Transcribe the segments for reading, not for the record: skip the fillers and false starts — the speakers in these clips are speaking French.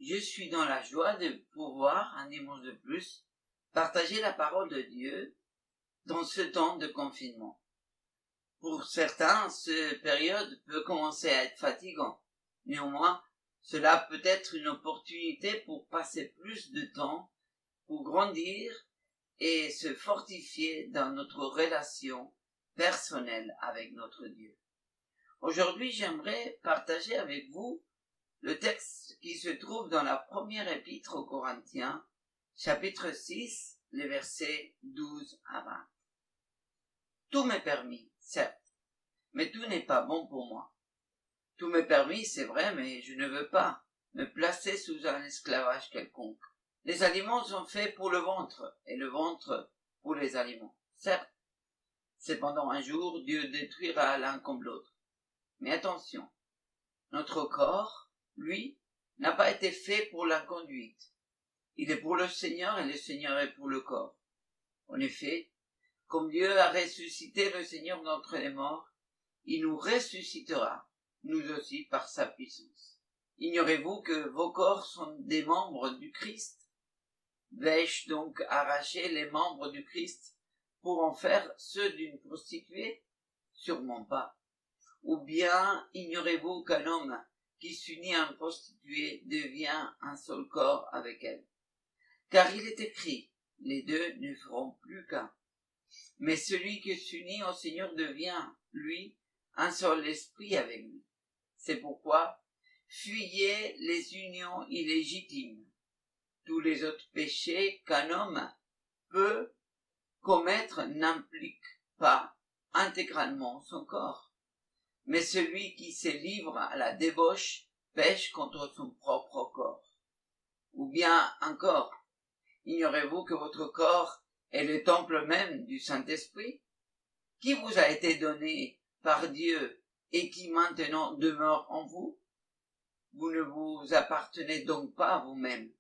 je suis dans la joie de pouvoir, un dimanche de plus, partager la parole de Dieu dans ce temps de confinement. Pour certains, cette période peut commencer à être fatigante. Néanmoins, cela peut être une opportunité pour passer plus de temps, pour grandir et se fortifier dans notre relation personnelle avec notre Dieu. Aujourd'hui, j'aimerais partager avec vous le texte qui se trouve dans la première épître aux Corinthiens, chapitre 6, les versets 12 à 20. Tout m'est permis, certes, mais tout n'est pas bon pour moi. Tout m'est permis, c'est vrai, mais je ne veux pas me placer sous un esclavage quelconque. Les aliments sont faits pour le ventre, et le ventre pour les aliments. Certes, cependant un jour, Dieu détruira l'un comme l'autre. Mais attention, notre corps, lui, n'a pas été fait pour la conduite. Il est pour le Seigneur et le Seigneur est pour le corps. En effet, comme Dieu a ressuscité le Seigneur d'entre les morts, il nous ressuscitera, nous aussi, par sa puissance. Ignorez-vous que vos corps sont des membres du Christ? Vais-je donc arracher les membres du Christ pour en faire ceux d'une prostituée? Sûrement pas. Ou bien ignorez-vous qu'un homme qui s'unit à une prostituée devient un seul corps avec elle? Car il est écrit, les deux ne feront plus qu'un. Mais celui qui s'unit au Seigneur devient, lui, un seul esprit avec lui. C'est pourquoi, fuyez les unions illégitimes. Tous les autres péchés qu'un homme peut commettre n'impliquent pas intégralement son corps. Mais celui qui se livre à la débauche pêche contre son propre corps. Ou bien encore, ignorez-vous que votre corps est le temple même du Saint-Esprit, qui vous a été donné par Dieu et qui maintenant demeure en vous? Vous ne vous appartenez donc pas à vous-même,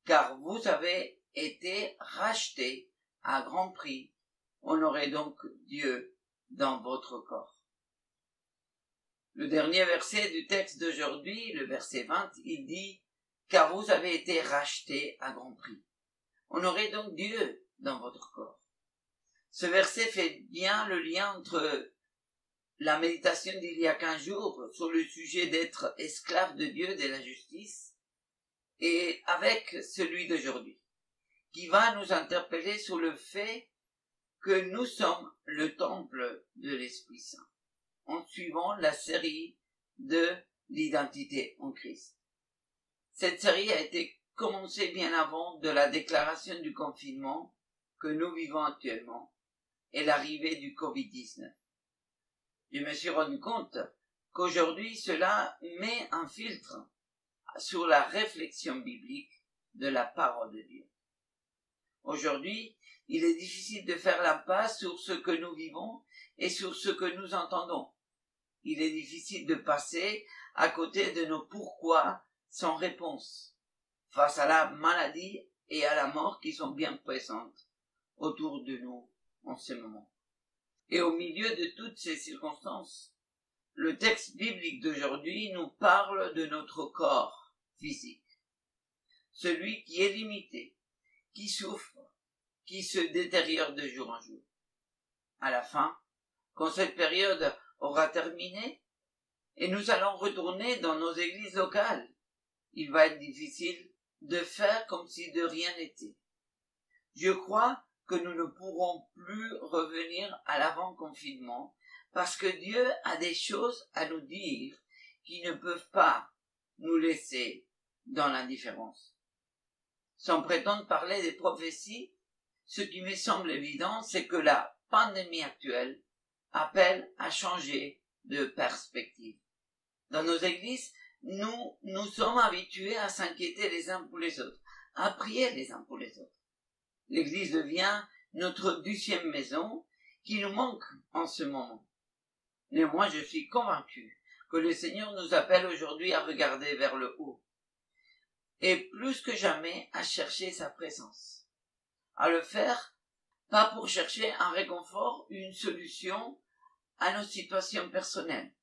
car vous avez été rachetés à grand prix. Honorez donc Dieu dans votre corps. Le dernier verset du texte d'aujourd'hui, le verset 20, il dit « Car vous avez été rachetés à grand prix. Honorez donc Dieu dans votre corps. » Ce verset fait bien le lien entre la méditation d'il y a 15 jours sur le sujet d'être esclave de Dieu, de la justice, et avec celui d'aujourd'hui, qui va nous interpeller sur le fait que nous sommes le temple de l'Esprit Saint, en suivant la série de l'identité en Christ. Cette série a été commencée bien avant de la déclaration du confinement que nous vivons actuellement et l'arrivée du Covid-19. Je me suis rendu compte qu'aujourd'hui cela met un filtre sur la réflexion biblique de la parole de Dieu. Aujourd'hui, il est difficile de faire l'impasse sur ce que nous vivons et sur ce que nous entendons. Il est difficile de passer à côté de nos pourquoi sans réponse, face à la maladie et à la mort qui sont bien présentes autour de nous en ce moment. Et au milieu de toutes ces circonstances, le texte biblique d'aujourd'hui nous parle de notre corps physique, celui qui est limité, qui souffre, qui se détériore de jour en jour. À la fin, quand cette période aura terminé et nous allons retourner dans nos églises locales, il va être difficile de faire comme si de rien n'était. Je crois que nous ne pourrons plus revenir à l'avant-confinement parce que Dieu a des choses à nous dire qui ne peuvent pas nous laisser dans l'indifférence. Sans prétendre parler des prophéties, ce qui me semble évident, c'est que la pandémie actuelle appelle à changer de perspective. Dans nos églises, nous sommes habitués à s'inquiéter les uns pour les autres, à prier les uns pour les autres. L'église devient notre 10e maison qui nous manque en ce moment. Néanmoins, je suis convaincu que le Seigneur nous appelle aujourd'hui à regarder vers le haut et plus que jamais à chercher sa présence. À le faire, pas pour chercher un réconfort, une solution à nos situations personnelles,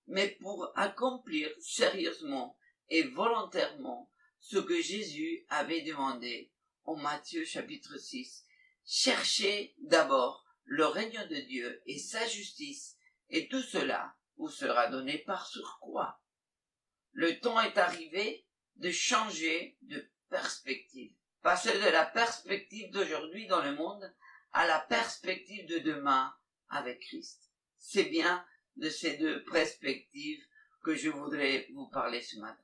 mais pour accomplir sérieusement et volontairement ce que Jésus avait demandé en Matthieu chapitre 6. Cherchez d'abord le règne de Dieu et sa justice, et tout cela vous sera donné par surcroît. Le temps est arrivé de changer de perspective. Passer de la perspective d'aujourd'hui dans le monde à la perspective de demain avec Christ. C'est bien de ces deux perspectives que je voudrais vous parler ce matin.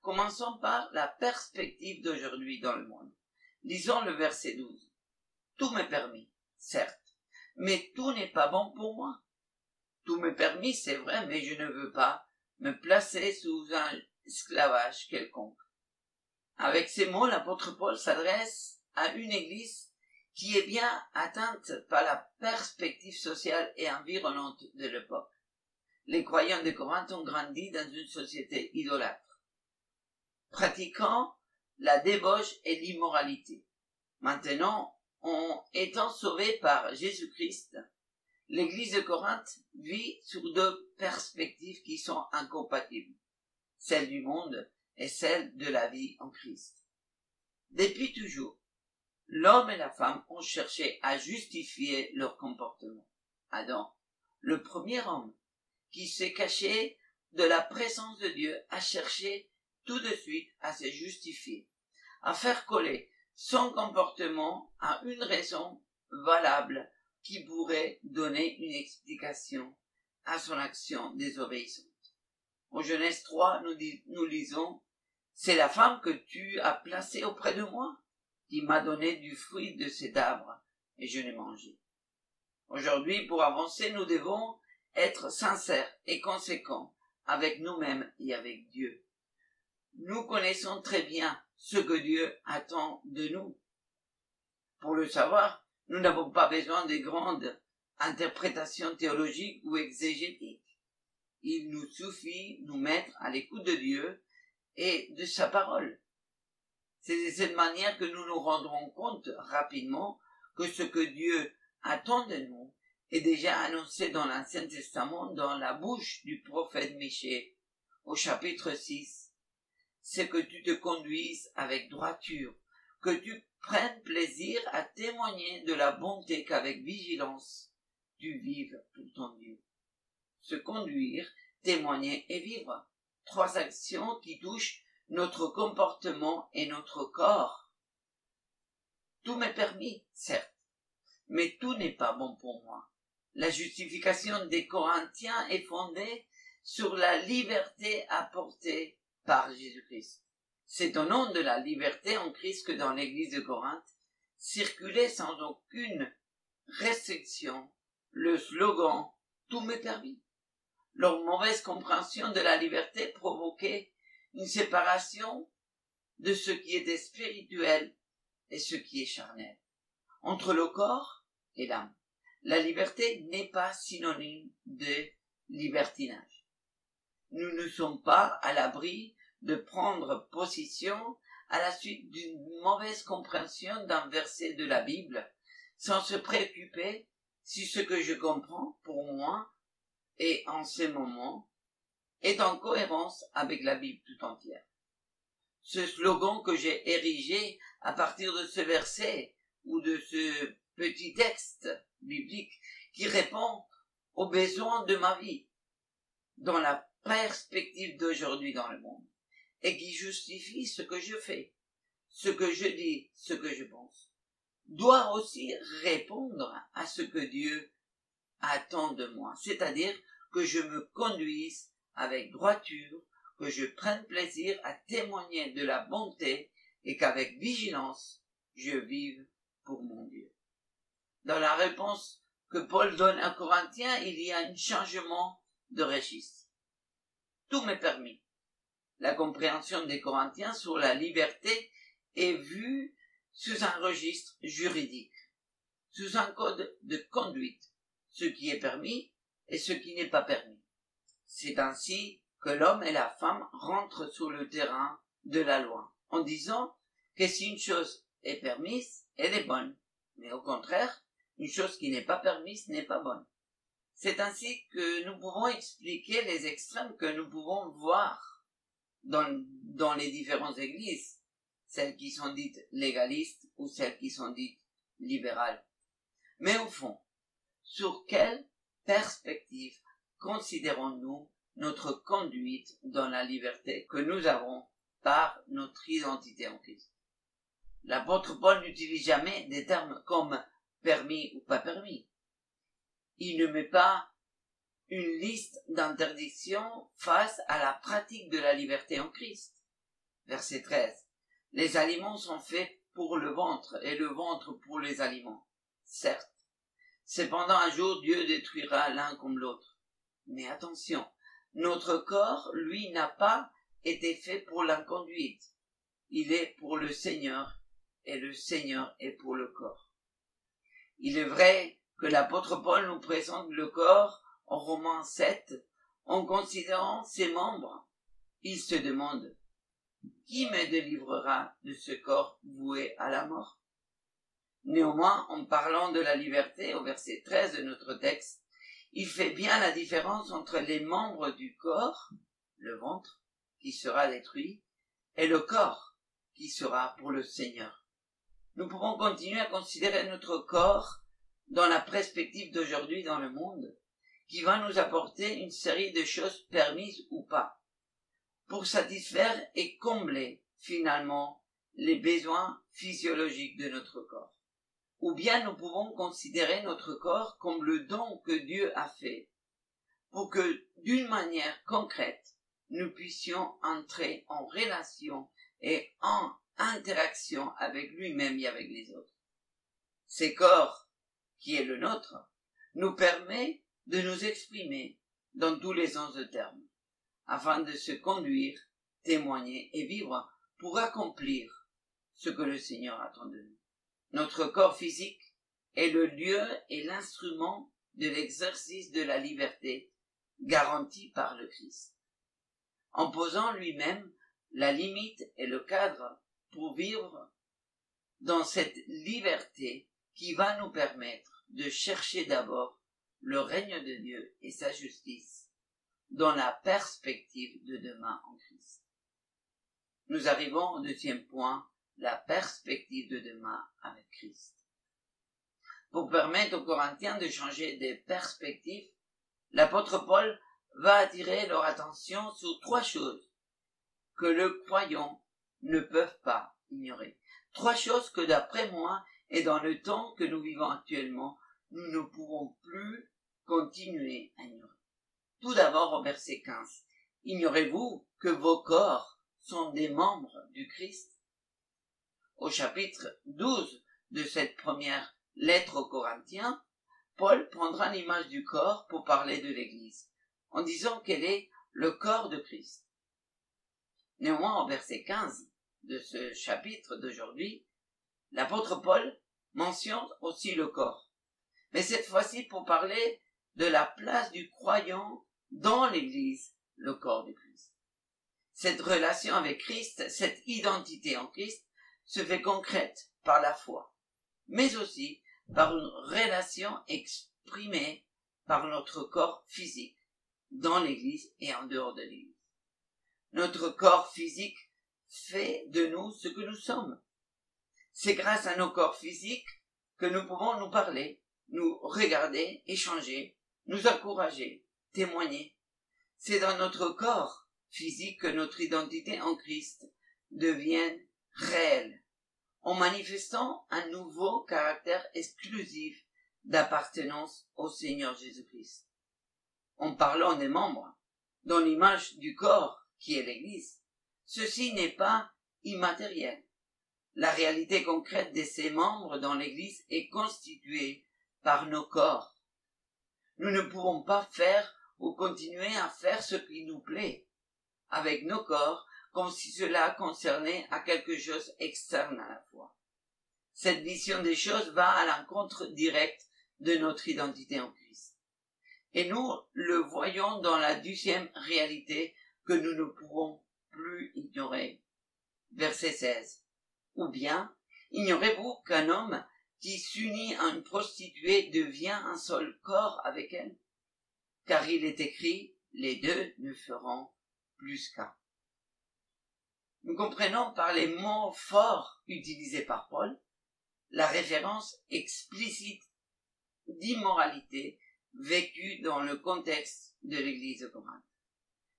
Commençons par la perspective d'aujourd'hui dans le monde. Lisons le verset 12. Tout m'est permis, certes, mais tout n'est pas bon pour moi. Tout m'est permis, c'est vrai, mais je ne veux pas me placer sous un esclavage quelconque. Avec ces mots, l'apôtre Paul s'adresse à une église qui est bien atteinte par la perspective sociale et environnante de l'époque. Les croyants de Corinthe ont grandi dans une société idolâtre, pratiquant la débauche et l'immoralité. Maintenant, en étant sauvés par Jésus-Christ, l'église de Corinthe vit sur deux perspectives qui sont incompatibles, celle du monde et celle de la vie en Christ. Depuis toujours, l'homme et la femme ont cherché à justifier leur comportement. Adam, le premier homme, qui s'est caché de la présence de Dieu, a cherché tout de suite à se justifier, à faire coller son comportement à une raison valable qui pourrait donner une explication à son action désobéissante. En Genèse 3, nous lisons « C'est la femme que tu as placée auprès de moi, qui m'a donné du fruit de cet arbre, et je l'ai mangé. » Aujourd'hui, pour avancer, nous devons être sincères et conséquents avec nous-mêmes et avec Dieu. Nous connaissons très bien ce que Dieu attend de nous. Pour le savoir, nous n'avons pas besoin de grandes interprétations théologiques ou exégétiques. Il nous suffit de nous mettre à l'écoute de Dieu et de sa parole. C'est de cette manière que nous nous rendrons compte rapidement que ce que Dieu attend de nous est déjà annoncé dans l'Ancien Testament dans la bouche du prophète Michée au chapitre 6. C'est que tu te conduises avec droiture, que tu prennes plaisir à témoigner de la bonté qu'avec vigilance tu vives pour ton Dieu. Se conduire, témoigner et vivre. Trois actions qui touchent notre comportement et notre corps. Tout m'est permis, certes, mais tout n'est pas bon pour moi. La justification des Corinthiens est fondée sur la liberté apportée par Jésus-Christ. C'est au nom de la liberté en Christ que dans l'église de Corinthe circulait sans aucune restriction le slogan « Tout m'est permis ». Leur mauvaise compréhension de la liberté provoquait une séparation de ce qui était spirituel et ce qui est charnel, entre le corps et l'âme. La liberté n'est pas synonyme de libertinage. Nous ne sommes pas à l'abri de prendre position à la suite d'une mauvaise compréhension d'un verset de la Bible, sans se préoccuper si ce que je comprends pour moi et en ce moment est en cohérence avec la Bible tout entière. Ce slogan que j'ai érigé à partir de ce verset ou de ce petit texte biblique qui répond aux besoins de ma vie dans la perspective d'aujourd'hui dans le monde et qui justifie ce que je fais, ce que je dis, ce que je pense, doit aussi répondre à ce que Dieu attend de moi, c'est-à-dire que je me conduise avec droiture, que je prenne plaisir à témoigner de la bonté et qu'avec vigilance, je vive pour mon Dieu. Dans la réponse que Paul donne à Corinthiens, il y a un changement de registre. Tout m'est permis. La compréhension des Corinthiens sur la liberté est vue sous un registre juridique, sous un code de conduite, ce qui est permis et ce qui n'est pas permis. C'est ainsi que l'homme et la femme rentrent sur le terrain de la loi, en disant que si une chose est permise, elle est bonne, mais au contraire, une chose qui n'est pas permise n'est pas bonne. C'est ainsi que nous pouvons expliquer les extrêmes que nous pouvons voir dans les différentes églises, celles qui sont dites légalistes ou celles qui sont dites libérales. Mais au fond, sur quelle perspective considérons-nous notre conduite dans la liberté que nous avons par notre identité en Christ? L'apôtre Paul n'utilise jamais des termes comme permis ou pas permis. Il ne met pas une liste d'interdictions face à la pratique de la liberté en Christ. Verset 13. Les aliments sont faits pour le ventre et le ventre pour les aliments. Certes. Cependant, un jour, Dieu détruira l'un comme l'autre. Mais attention, notre corps, lui, n'a pas été fait pour l'inconduite. Il est pour le Seigneur et le Seigneur est pour le corps. Il est vrai que l'apôtre Paul nous présente le corps en Romains 7, en considérant ses membres. Il se demande, qui me délivrera de ce corps voué à la mort? Néanmoins, en parlant de la liberté, au verset 13 de notre texte, il fait bien la différence entre les membres du corps, le ventre, qui sera détruit, et le corps, qui sera pour le Seigneur. Nous pouvons continuer à considérer notre corps dans la perspective d'aujourd'hui dans le monde, qui va nous apporter une série de choses permises ou pas, pour satisfaire et combler, finalement, les besoins physiologiques de notre corps. Ou bien nous pouvons considérer notre corps comme le don que Dieu a fait, pour que, d'une manière concrète, nous puissions entrer en relation et en interaction avec lui-même et avec les autres. Ce corps, qui est le nôtre, nous permet de nous exprimer dans tous les sens de terme, afin de se conduire, témoigner et vivre pour accomplir ce que le Seigneur attend de nous. Notre corps physique est le lieu et l'instrument de l'exercice de la liberté garantie par le Christ, en posant lui-même la limite et le cadre pour vivre dans cette liberté qui va nous permettre de chercher d'abord le règne de Dieu et sa justice dans la perspective de demain en Christ. Nous arrivons au deuxième point, la perspective de demain avec Christ. Pour permettre aux Corinthiens de changer de perspective, l'apôtre Paul va attirer leur attention sur trois choses que le croyant ne peuvent pas ignorer. Trois choses que d'après moi et dans le temps que nous vivons actuellement, nous ne pouvons plus continuer à ignorer. Tout d'abord au verset 15. Ignorez-vous que vos corps sont des membres du Christ? Au chapitre 12 de cette première lettre aux Corinthiens, Paul prendra l'image du corps pour parler de l'Église, en disant qu'elle est le corps de Christ. Néanmoins, au verset 15 de ce chapitre d'aujourd'hui, l'apôtre Paul mentionne aussi le corps, mais cette fois-ci pour parler de la place du croyant dans l'Église, le corps de Christ. Cette relation avec Christ, cette identité en Christ, se fait concrète par la foi, mais aussi par une relation exprimée par notre corps physique, dans l'Église et en dehors de l'Église. Notre corps physique fait de nous ce que nous sommes. C'est grâce à nos corps physiques que nous pouvons nous parler, nous regarder, échanger, nous encourager, témoigner. C'est dans notre corps physique que notre identité en Christ devient réelle, en manifestant un nouveau caractère exclusif d'appartenance au Seigneur Jésus-Christ. En parlant des membres, dans l'image du corps qui est l'Église, ceci n'est pas immatériel. La réalité concrète de ces membres dans l'Église est constituée par nos corps. Nous ne pouvons pas faire ou continuer à faire ce qui nous plaît avec nos corps comme si cela concernait à quelque chose externe à la foi. Cette vision des choses va à l'encontre direct de notre identité en Christ. Et nous le voyons dans la deuxième réalité que nous ne pouvons plus ignorer. Verset 16. Ou bien, ignorez-vous qu'un homme qui s'unit à une prostituée devient un seul corps avec elle? Car il est écrit, les deux ne feront plus qu'un. nous comprenons par les mots forts utilisés par Paul la référence explicite d'immoralité vécue dans le contexte de l'Église de Corinthe.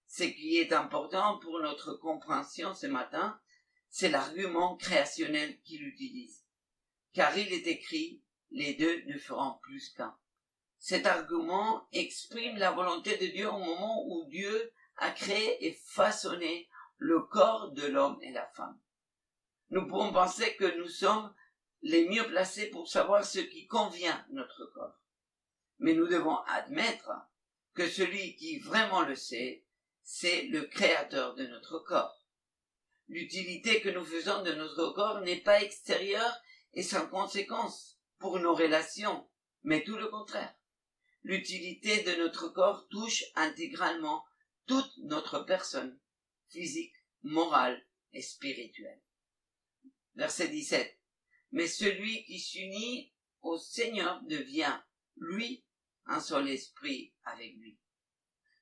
Ce qui est important pour notre compréhension ce matin, c'est l'argument créationnel qu'il utilise. Car il est écrit, les deux ne feront plus qu'un. Cet argument exprime la volonté de Dieu au moment où Dieu a créé et façonné le corps de l'homme et la femme. Nous pouvons penser que nous sommes les mieux placés pour savoir ce qui convient à notre corps. Mais nous devons admettre que celui qui vraiment le sait, c'est le créateur de notre corps. L'utilité que nous faisons de notre corps n'est pas extérieure et sans conséquence pour nos relations, mais tout le contraire. L'utilité de notre corps touche intégralement toute notre personne, physique, morale et spirituelle. Verset 17. Mais celui qui s'unit au Seigneur devient, lui, un seul esprit avec lui.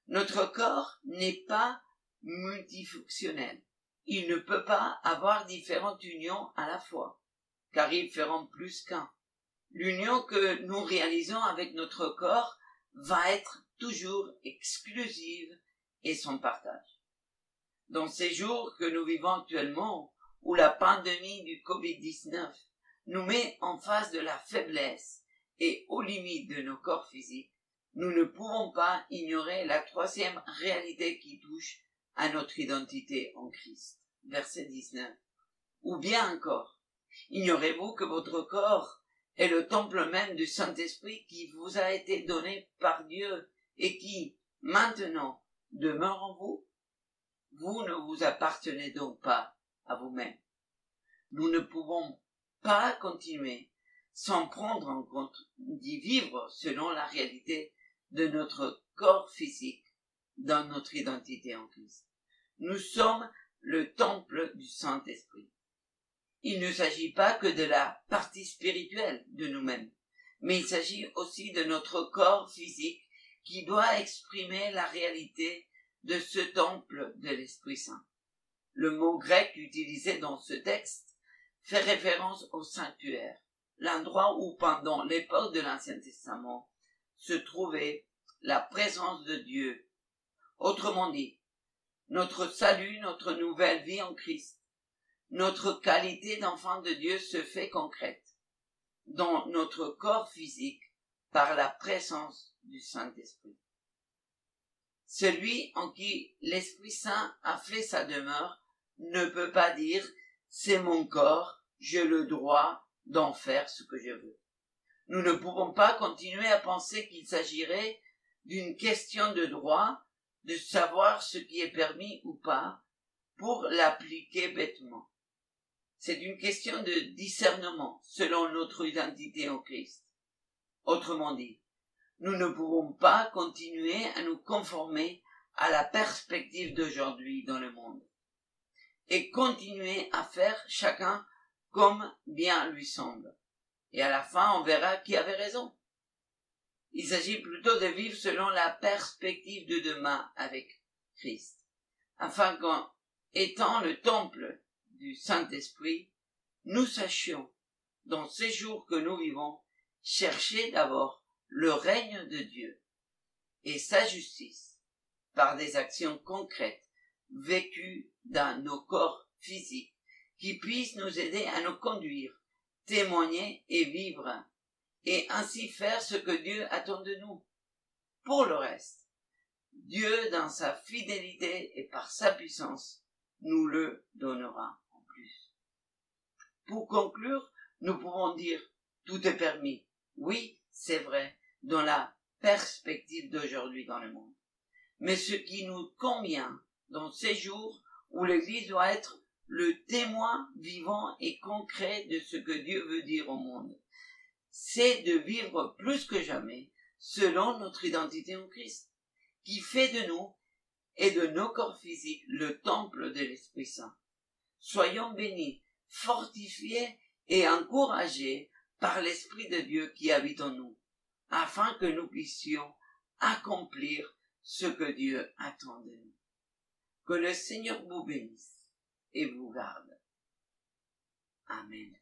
Notre corps n'est pas multifonctionnel. Il ne peut pas avoir différentes unions à la fois, car ils feront plus qu'un. L'union que nous réalisons avec notre corps va être toujours exclusive et sans partage. Dans ces jours que nous vivons actuellement, où la pandémie du Covid-19 nous met en face de la faiblesse et aux limites de nos corps physiques, nous ne pouvons pas ignorer la troisième réalité qui touche à notre identité en Christ. Verset 19. Ou bien encore, ignorez-vous que votre corps est le temple même du Saint-Esprit qui vous a été donné par Dieu et qui, maintenant, demeure en vous? Vous ne vous appartenez donc pas à vous-même. Nous ne pouvons pas continuer sans prendre en compte d'y vivre selon la réalité de notre corps physique dans notre identité en Christ. Nous sommes le temple du Saint-Esprit. Il ne s'agit pas que de la partie spirituelle de nous-mêmes, mais il s'agit aussi de notre corps physique qui doit exprimer la réalité de ce temple de l'Esprit Saint. Le mot grec utilisé dans ce texte fait référence au sanctuaire, l'endroit où pendant l'époque de l'Ancien Testament se trouvait la présence de Dieu. Autrement dit, notre salut, notre nouvelle vie en Christ, notre qualité d'enfant de Dieu se fait concrète dans notre corps physique par la présence du Saint-Esprit. Celui en qui l'Esprit Saint a fait sa demeure ne peut pas dire « c'est mon corps, j'ai le droit d'en faire ce que je veux ». Nous ne pouvons pas continuer à penser qu'il s'agirait d'une question de droit, de savoir ce qui est permis ou pas, pour l'appliquer bêtement. C'est une question de discernement selon notre identité en Christ. Autrement dit, nous ne pouvons pas continuer à nous conformer à la perspective d'aujourd'hui dans le monde et continuer à faire chacun comme bien lui semble. Et à la fin, on verra qui avait raison. Il s'agit plutôt de vivre selon la perspective de demain avec Christ, afin qu'en étant le temple du Saint-Esprit, nous sachions, dans ces jours que nous vivons, chercher d'abord le règne de Dieu et sa justice par des actions concrètes vécues dans nos corps physiques qui puissent nous aider à nous conduire, témoigner et vivre et ainsi faire ce que Dieu attend de nous. Pour le reste, Dieu, dans sa fidélité et par sa puissance, nous le donnera en plus. Pour conclure, nous pouvons dire, tout est permis. Oui, c'est vrai, dans la perspective d'aujourd'hui dans le monde. Mais ce qui nous convient dans ces jours où l'Église doit être le témoin vivant et concret de ce que Dieu veut dire au monde, c'est de vivre plus que jamais selon notre identité en Christ, qui fait de nous et de nos corps physiques le temple de l'Esprit Saint. Soyons bénis, fortifiés et encouragés par l'Esprit de Dieu qui habite en nous, afin que nous puissions accomplir ce que Dieu attend de nous. Que le Seigneur vous bénisse et vous garde. Amen.